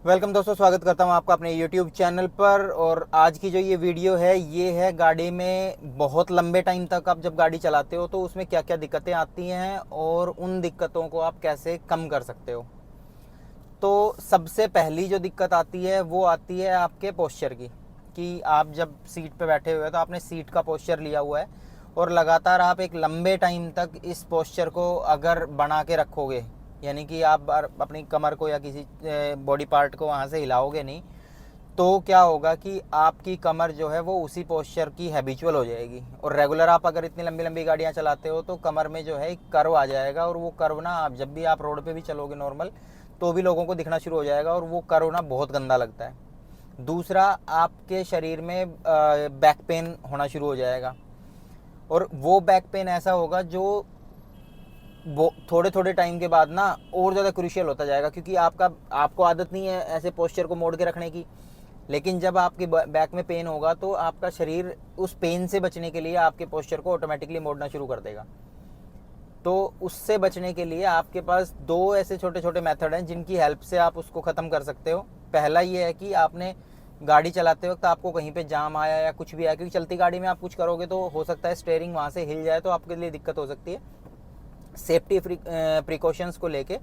Welcome दोस्तों, स्वागत करता हूं आपका अपने YouTube चैनल पर। और आज की जो ये वीडियो है ये है गाड़ी में बहुत लंबे टाइम तक आप जब गाड़ी चलाते हो तो उसमें क्या क्या दिक्कतें आती हैं और उन दिक्कतों को आप कैसे कम कर सकते हो। तो सबसे पहली जो दिक्कत आती है वो आती है आपके पोस्चर की, कि आप जब सीट पे बैठे हुए हो तो आपने सीट का पोस्चर लिया हुआ है और लगातार आप एक लंबे टाइम तक इस पोस्चर को अगर बना के रखोगे, यानी कि आप अपनी कमर को या किसी बॉडी पार्ट को वहाँ से हिलाओगे नहीं, तो क्या होगा कि आपकी कमर जो है वो उसी पोस्चर की हैबिचुअल हो जाएगी। और रेगुलर आप अगर इतनी लंबी लंबी गाड़ियाँ चलाते हो तो कमर में जो है एक कर्व आ जाएगा, और वो कर्व ना आप जब भी आप रोड पे भी चलोगे नॉर्मल तो भी लोगों को दिखना शुरू हो जाएगा, और वो कर्व ना बहुत गंदा लगता है। दूसरा, आपके शरीर में बैक पेन होना शुरू हो जाएगा, और वो बैक पेन ऐसा होगा जो वो थोड़े थोड़े टाइम के बाद ना और ज़्यादा क्रूशियल होता जाएगा, क्योंकि आपको आदत नहीं है ऐसे पोस्चर को मोड़ के रखने की। लेकिन जब आपके बैक में पेन होगा तो आपका शरीर उस पेन से बचने के लिए आपके पोस्चर को ऑटोमेटिकली मोड़ना शुरू कर देगा। तो उससे बचने के लिए आपके पास दो ऐसे छोटे छोटे मेथड हैं जिनकी हेल्प से आप उसको ख़त्म कर सकते हो। पहला ये है कि आपने गाड़ी चलाते वक्त आपको कहीं पे जाम आया या कुछ भी आया, क्योंकि चलती गाड़ी में आप कुछ करोगे तो हो सकता है स्टीयरिंग वहाँ से हिल जाए, तो आपके लिए दिक्कत हो सकती है। सेफ्टी प्रिकॉशंस को लेके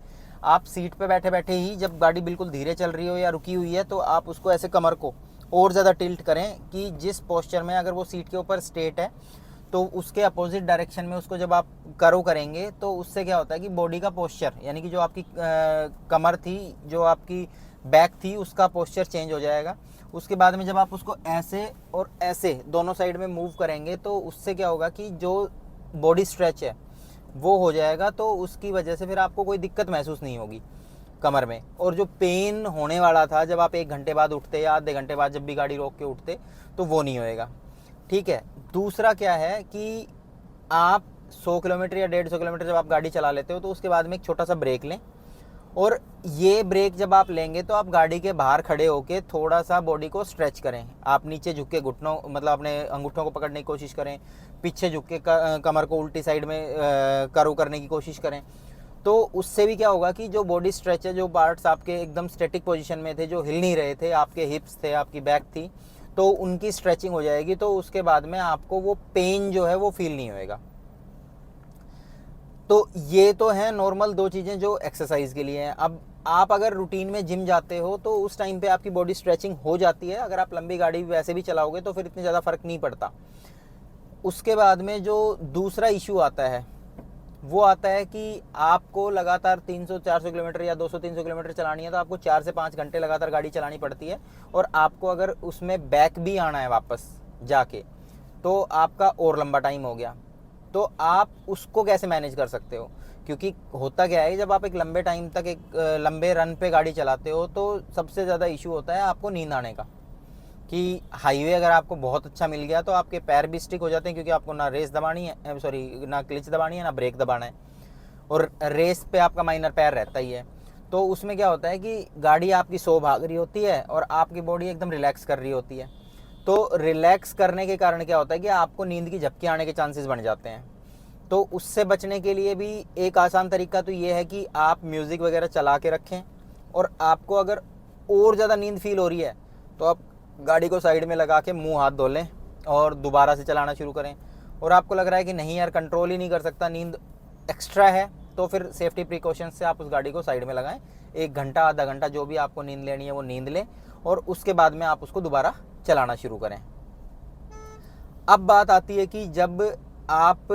आप सीट पे बैठे बैठे ही जब गाड़ी बिल्कुल धीरे चल रही हो या रुकी हुई है तो आप उसको ऐसे कमर को और ज़्यादा टिल्ट करें कि जिस पोस्चर में अगर वो सीट के ऊपर स्ट्रेट है तो उसके अपोजिट डायरेक्शन में उसको जब आप कर्व करेंगे तो उससे क्या होता है कि बॉडी का पोस्चर, यानी कि जो आपकी कमर थी, जो आपकी बैक थी, उसका पोस्चर चेंज हो जाएगा। उसके बाद में जब आप उसको ऐसे और ऐसे दोनों साइड में मूव करेंगे तो उससे क्या होगा कि जो बॉडी स्ट्रेच है वो हो जाएगा, तो उसकी वजह से फिर आपको कोई दिक्कत महसूस नहीं होगी कमर में। और जो पेन होने वाला था जब आप 1 घंटे बाद उठते या आधे घंटे बाद जब भी गाड़ी रोक के उठते, तो वो नहीं होएगा। ठीक है। दूसरा क्या है कि आप 100 किलोमीटर या 150 किलोमीटर जब आप गाड़ी चला लेते हो तो उसके बाद में एक छोटा सा ब्रेक लें, और ये ब्रेक जब आप लेंगे तो आप गाड़ी के बाहर खड़े होके थोड़ा सा बॉडी को स्ट्रेच करें। आप नीचे झुक के घुटनों मतलब अपने अंगूठों को पकड़ने की कोशिश करें, पीछे झुक के कमर को उल्टी साइड में कर्व करने की कोशिश करें। तो उससे भी क्या होगा कि जो बॉडी स्ट्रेच है, जो पार्ट्स आपके एकदम स्टैटिक पोजीशन में थे, जो हिल नहीं रहे थे, आपके हिप्स थे, आपकी बैक थी, तो उनकी स्ट्रेचिंग हो जाएगी। तो उसके बाद में आपको वो पेन जो है वो फील नहीं होएगा। तो ये तो है नॉर्मल दो चीज़ें जो एक्सरसाइज के लिए हैं। अब आप अगर रूटीन में जिम जाते हो तो उस टाइम पे आपकी बॉडी स्ट्रेचिंग हो जाती है। अगर आप लंबी गाड़ी वैसे भी चलाओगे तो फिर इतनी ज़्यादा फर्क नहीं पड़ता। उसके बाद में जो दूसरा इशू आता है वो आता है कि आपको लगातार 300-400 किलोमीटर या 200-300 किलोमीटर चलानी है, तो आपको 4 से 5 घंटे लगातार गाड़ी चलानी पड़ती है। और आपको अगर उसमें बैक भी आना है वापस जाके, तो आपका और लंबा टाइम हो गया। तो आप उसको कैसे मैनेज कर सकते हो, क्योंकि होता क्या है, जब आप एक लंबे टाइम तक एक लंबे रन पे गाड़ी चलाते हो तो सबसे ज़्यादा इशू होता है आपको नींद आने का। कि हाईवे अगर आपको बहुत अच्छा मिल गया तो आपके पैर भी स्टिक हो जाते हैं, क्योंकि आपको ना रेस दबानी है, सॉरी ना क्लच दबानी है, ना ब्रेक दबाना है, और रेस पे आपका माइनर पैर रहता ही है। तो उसमें क्या होता है कि गाड़ी आपकी सो भाग रही होती है और आपकी बॉडी एकदम रिलैक्स कर रही होती है। तो रिलैक्स करने के कारण क्या होता है कि आपको नींद की झपकी आने के चांसेस बढ़ जाते हैं। तो उससे बचने के लिए भी एक आसान तरीका तो ये है कि आप म्यूज़िक वगैरह चला के रखें, और आपको अगर और ज़्यादा नींद फील हो रही है तो आप गाड़ी को साइड में लगा के मुंह हाथ धो लें और दोबारा से चलाना शुरू करें। और आपको लग रहा है कि नहीं यार, कंट्रोल ही नहीं कर सकता, नींद एक्स्ट्रा है, तो फिर सेफ्टी प्रिकॉशंस से आप उस गाड़ी को साइड में लगाएं। 1 घंटा आधा घंटा जो भी आपको नींद लेनी है वो नींद लें, और उसके बाद में आप उसको दोबारा चलाना शुरू करें। अब बात आती है कि जब आप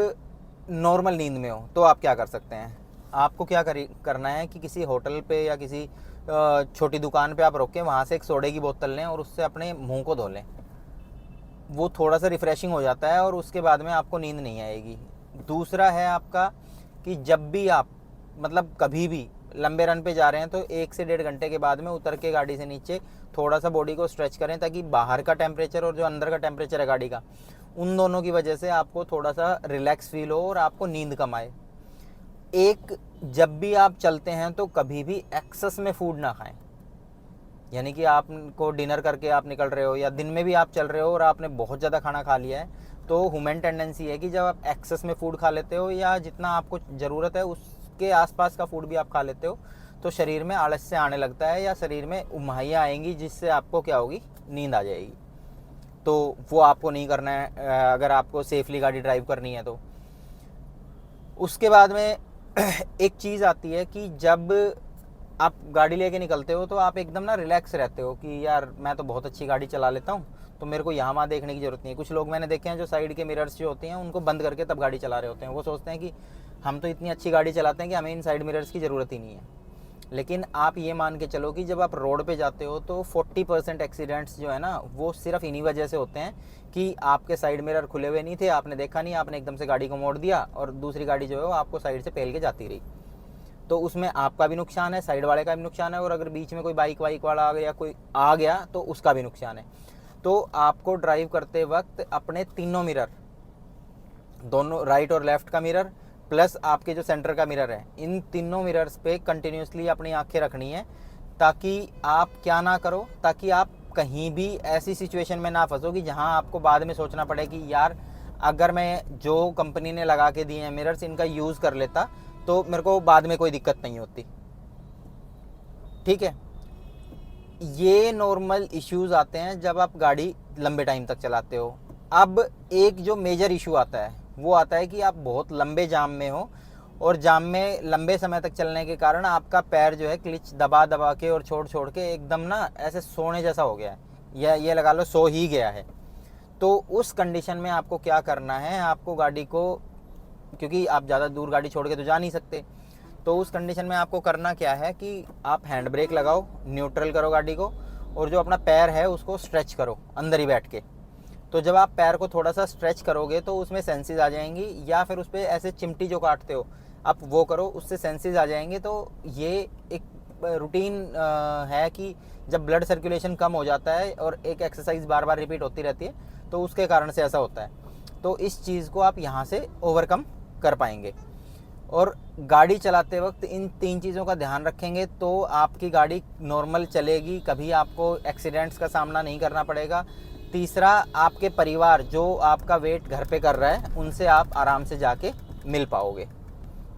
नॉर्मल नींद में हो तो आप क्या कर सकते हैं। आपको क्या करना है कि किसी होटल पे या किसी छोटी दुकान पे आप रोकें, वहाँ से एक सोडे की बोतल लें और उससे अपने मुंह को धो लें। वो थोड़ा सा रिफ़्रेशिंग हो जाता है और उसके बाद में आपको नींद नहीं आएगी। दूसरा है आपका कि जब भी आप मतलब कभी भी लंबे रन पे जा रहे हैं तो 1 से 1.5 घंटे के बाद में उतर के गाड़ी से नीचे थोड़ा सा बॉडी को स्ट्रेच करें, ताकि बाहर का टेम्परेचर और जो अंदर का टेम्परेचर है गाड़ी का, उन दोनों की वजह से आपको थोड़ा सा रिलैक्स फील हो और आपको नींद कम आए। जब भी आप चलते हैं तो कभी भी एक्सेस में फूड ना खाएं। यानी कि आपको डिनर करके आप निकल रहे हो या दिन में भी आप चल रहे हो और आपने बहुत ज़्यादा खाना खा लिया है, तो ह्यूमन टेंडेंसी है कि जब आप एक्सेस में फूड खा लेते हो या जितना आपको ज़रूरत है उसके आसपास का फूड भी आप खा लेते हो, तो शरीर में आलस्य आने लगता है या शरीर में उम्हाइयाँ आएंगी, जिससे आपको क्या होगी, नींद आ जाएगी। तो वो आपको नहीं करना है अगर आपको सेफली गाड़ी ड्राइव करनी है तो। उसके बाद में एक चीज़ आती है कि जब आप गाड़ी लेके निकलते हो तो आप एकदम ना रिलैक्स रहते हो कि यार मैं तो बहुत अच्छी गाड़ी चला लेता हूँ, तो मेरे को यहाँ वहाँ देखने की ज़रूरत नहीं है। कुछ लोग मैंने देखे हैं जो साइड के मिरर्स जो होते हैं उनको बंद करके तब गाड़ी चला रहे होते हैं। वो सोचते हैं कि हम तो इतनी अच्छी गाड़ी चलाते हैं कि हमें इन साइड मिरर्स की ज़रूरत ही नहीं है। लेकिन आप ये मान के चलो कि जब आप रोड पे जाते हो तो 40% एक्सीडेंट्स जो है ना वो सिर्फ इन्हीं वजह से होते हैं कि आपके साइड मिरर खुले हुए नहीं थे, आपने देखा नहीं, आपने एकदम से गाड़ी को मोड़ दिया और दूसरी गाड़ी जो है वो आपको साइड से पेल के जाती रही। तो उसमें आपका भी नुकसान है, साइड वाले का भी नुकसान है, और अगर बीच में कोई बाइक वाइक वाला आ गया, कोई आ गया तो उसका भी नुकसान है। तो आपको ड्राइव करते वक्त अपने तीनों मिरर, दोनों राइट और लेफ्ट का मिरर प्लस आपके जो सेंटर का मिरर है, इन तीनों मिरर्स पे कंटिन्यूसली अपनी आंखें रखनी है, ताकि आप क्या ना करो, ताकि आप कहीं भी ऐसी सिचुएशन में ना फंसो कि जहां आपको बाद में सोचना पड़े कि यार अगर मैं जो कंपनी ने लगा के दिए हैं मिरर्स इनका यूज़ कर लेता तो मेरे को बाद में कोई दिक्कत नहीं होती। ठीक है, ये नॉर्मल इश्यूज आते हैं जब आप गाड़ी लंबे टाइम तक चलाते हो। अब एक जो मेजर इशू आता है वो आता है कि आप बहुत लंबे जाम में हो और जाम में लंबे समय तक चलने के कारण आपका पैर जो है क्लिच दबा दबा के और छोड़ छोड़ के एकदम ना ऐसे सोने जैसा हो गया है, या ये लगा लो सो ही गया है। तो उस कंडीशन में आपको क्या करना है, आपको गाड़ी को, क्योंकि आप ज़्यादा दूर गाड़ी छोड़ के तो जा नहीं सकते, तो उस कंडीशन में आपको करना क्या है कि आप हैंड ब्रेक लगाओ, न्यूट्रल करो गाड़ी को, और जो अपना पैर है उसको स्ट्रेच करो अंदर ही बैठ के। तो जब आप पैर को थोड़ा सा स्ट्रेच करोगे तो उसमें सेंसेस आ जाएंगी, या फिर उस पर ऐसे चिमटी जो काटते हो आप वो करो, उससे सेंसेस आ जाएंगे। तो ये एक रूटीन है कि जब ब्लड सर्कुलेशन कम हो जाता है और एक एक्सरसाइज बार बार रिपीट होती रहती है तो उसके कारण से ऐसा होता है। तो इस चीज़ को आप यहाँ से ओवरकम कर पाएंगे। और गाड़ी चलाते वक्त इन 3 चीज़ों का ध्यान रखेंगे तो आपकी गाड़ी नॉर्मल चलेगी, कभी आपको एक्सीडेंट्स का सामना नहीं करना पड़ेगा। तीसरा, आपके परिवार जो आपका वेट घर पे कर रहा है उनसे आप आराम से जाके मिल पाओगे।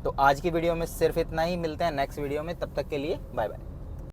तो आज की वीडियो में सिर्फ इतना ही, मिलते हैं नेक्स्ट वीडियो में, तब तक के लिए बाय बाय।